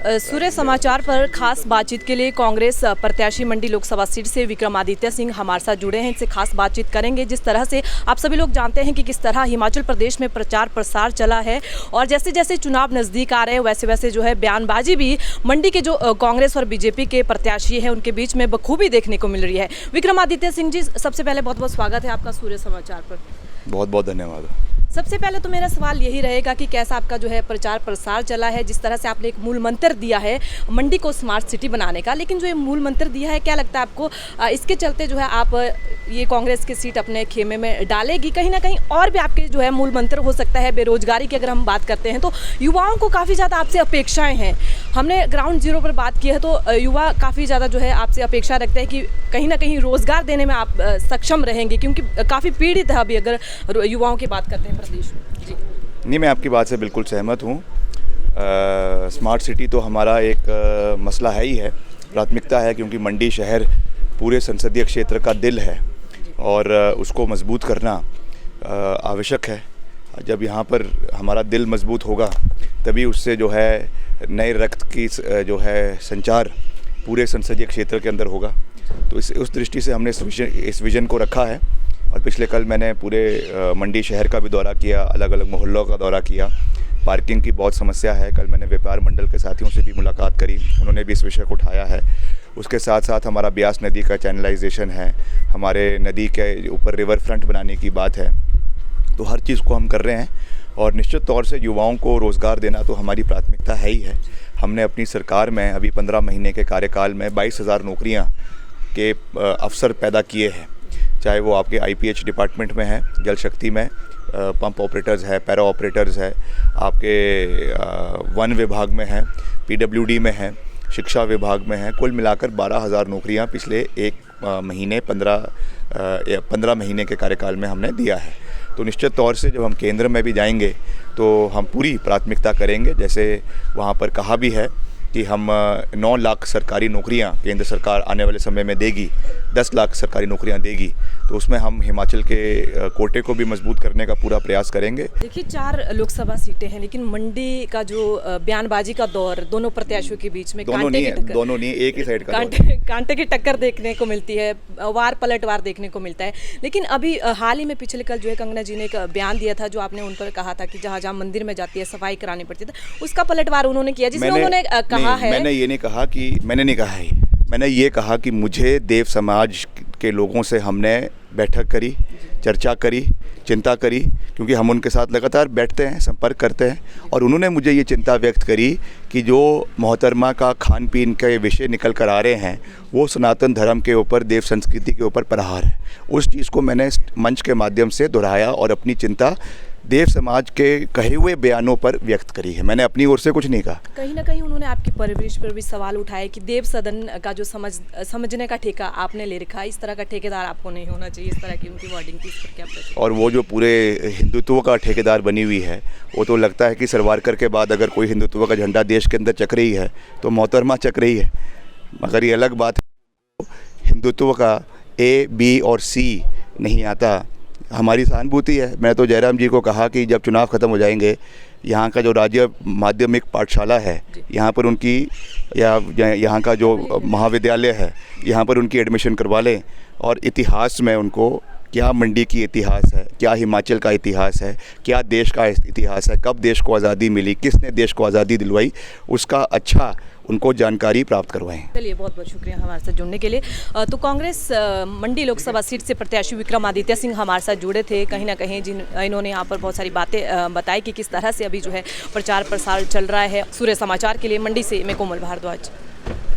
सूर्य समाचार पर खास बातचीत के लिए कांग्रेस प्रत्याशी मंडी लोकसभा सीट से विक्रमादित्य सिंह हमारे साथ जुड़े हैं। इनसे खास बातचीत करेंगे। जिस तरह से आप सभी लोग जानते हैं कि किस तरह हिमाचल प्रदेश में प्रचार प्रसार चला है और जैसे जैसे चुनाव नज़दीक आ रहे हैं वैसे वैसे जो है बयानबाजी भी मंडी के जो कांग्रेस और बीजेपी के प्रत्याशी हैं उनके बीच में बखूबी देखने को मिल रही है। विक्रमादित्य सिंह जी, सबसे पहले बहुत बहुत स्वागत है आपका सूर्य समाचार पर। बहुत बहुत धन्यवाद। सबसे पहले तो मेरा सवाल यही रहेगा कि कैसा आपका जो है प्रचार प्रसार चला है। जिस तरह से आपने एक मूल मंत्र दिया है मंडी को स्मार्ट सिटी बनाने का, लेकिन जो ये मूल मंत्र दिया है क्या लगता है आपको इसके चलते जो है आप ये कांग्रेस की सीट अपने खेमे में डालेगी? कहीं ना कहीं और भी आपके जो है मूल मंत्र हो सकता है। बेरोजगारी की अगर हम बात करते हैं तो युवाओं को काफ़ी ज़्यादा आपसे अपेक्षाएँ हैं। हमने ग्राउंड जीरो पर बात की है तो युवा काफ़ी ज़्यादा जो है आपसे अपेक्षा रखते हैं कि कहीं ना कहीं रोज़गार देने में आप सक्षम रहेंगे, क्योंकि काफ़ी पीड़ित है अभी अगर युवाओं की बात करते हैं प्रदेश में। जी नहीं, मैं आपकी बात से बिल्कुल सहमत हूँ। स्मार्ट सिटी तो हमारा एक मसला है ही है, प्राथमिकता है, क्योंकि मंडी शहर पूरे संसदीय क्षेत्र का दिल है और उसको मजबूत करना आवश्यक है। जब यहाँ पर हमारा दिल मजबूत होगा तभी उससे जो है नए रक्त की जो है संचार पूरे संसदीय क्षेत्र के अंदर होगा। तो उस दृष्टि से हमने इस विज़न को रखा है। और पिछले कल मैंने पूरे मंडी शहर का भी दौरा किया, अलग अलग मोहल्लों का दौरा किया। पार्किंग की बहुत समस्या है। कल मैंने व्यापार मंडल के साथियों से भी मुलाकात करी, उन्होंने भी इस विषय को उठाया है। उसके साथ साथ हमारा ब्यास नदी का चैनलाइजेशन है, हमारे नदी के ऊपर रिवर फ्रंट बनाने की बात है। तो हर चीज़ को हम कर रहे हैं और निश्चित तौर से युवाओं को रोज़गार देना तो हमारी प्राथमिकता है ही है। हमने अपनी सरकार में अभी 15 महीने के कार्यकाल में 22,000 नौकरियाँ के अवसर पैदा किए हैं, चाहे वो आपके IPH डिपार्टमेंट में है, जल शक्ति में पंप ऑपरेटर्स है, पैरा ऑपरेटर्स है, आपके वन विभाग में है, PWD में है, शिक्षा विभाग में है। कुल मिलाकर 12,000 नौकरियां पिछले एक महीने 15 महीने के कार्यकाल में हमने दिया है। तो निश्चित तौर से जब हम केंद्र में भी जाएंगे तो हम पूरी प्राथमिकता करेंगे। जैसे वहाँ पर कहा भी है कि हम 9 लाख सरकारी नौकरियां केंद्र सरकार आने वाले समय में देगी, 10 लाख सरकारी नौकरियां देगी। तो उसमें हम हिमाचल के कोटे को भी मजबूत करने का पूरा प्रयास करेंगे। देखिए 4 लोकसभा सीटें हैं, लेकिन मंडी का जो बयानबाजी का दौर दोनों प्रत्याशियों के बीच में दोनों नहीं, एक ही साइड का कांटे की टक्कर देखने को मिलती है, वार पलटवार देखने को मिलता है। लेकिन अभी हाल ही में पिछले कल जो है कंगना जी ने एक बयान दिया था, जो आपने उन पर कहा था कि जहाँ जहाँ मंदिर में जाती है सफाई करानी पड़ती है, उसका पलटवार उन्होंने किया, जिसमें उन्होंने कहा है। मैंने ये नहीं कहा कि मैंने नहीं कहा है, मैंने ये कहा कि मुझे देव समाज के लोगों से हमने बैठक करी, चर्चा करी, चिंता करी, क्योंकि हम उनके साथ लगातार बैठते हैं, संपर्क करते हैं। और उन्होंने मुझे ये चिंता व्यक्त करी कि जो मोहतरमा का खान पीन के विषय निकल कर आ रहे हैं वो सनातन धर्म के ऊपर, देव संस्कृति के ऊपर प्रहार है। उस चीज़ को मैंने मंच के माध्यम से दोहराया और अपनी चिंता देव समाज के कहे हुए बयानों पर व्यक्त करी है। मैंने अपनी ओर से कुछ नहीं कहा। कहीं ना कहीं उन्होंने आपकी परिवेश पर भी सवाल उठाया कि देव सदन का जो समझने का ठेका आपने ले रखा है, इस तरह का ठेकेदार आपको नहीं होना चाहिए, इस तरह की उनकी वर्डिंग थी। इस पर क्या प्रतिक्रिया? और वो जो पूरे हिंदुत्व का ठेकेदार बनी हुई है, वो तो लगता है कि सरवारकर के बाद अगर कोई हिंदुत्व का झंडा देश के अंदर चक रही है तो मोहतरमा चक रही है। मगर ये अलग बात है, हिंदुत्व का A, B और C नहीं आता। हमारी सहानुभूति है। मैं तो जयराम जी को कहा कि जब चुनाव ख़त्म हो जाएंगे, यहाँ का जो राज्य माध्यमिक पाठशाला है, यहाँ पर उनकी या यहाँ का जो महाविद्यालय है, यहाँ पर उनकी एडमिशन करवा लें और इतिहास में उनको क्या मंडी की इतिहास है, क्या हिमाचल का इतिहास है, क्या देश का इतिहास है, कब देश को आज़ादी मिली, किसने देश को आज़ादी दिलवाई, उसका अच्छा उनको जानकारी प्राप्त करवाएं। चलिए, बहुत बहुत शुक्रिया हमारे साथ जुड़ने के लिए। तो कांग्रेस मंडी लोकसभा सीट से प्रत्याशी विक्रमादित्य सिंह हमारे साथ जुड़े थे। कहीं ना कहीं इन्होंने यहाँ पर बहुत सारी बातें बताई कि किस तरह से अभी जो है प्रचार प्रसार चल रहा है। सूर्य समाचार के लिए मंडी से मैं कोमल भारद्वाज।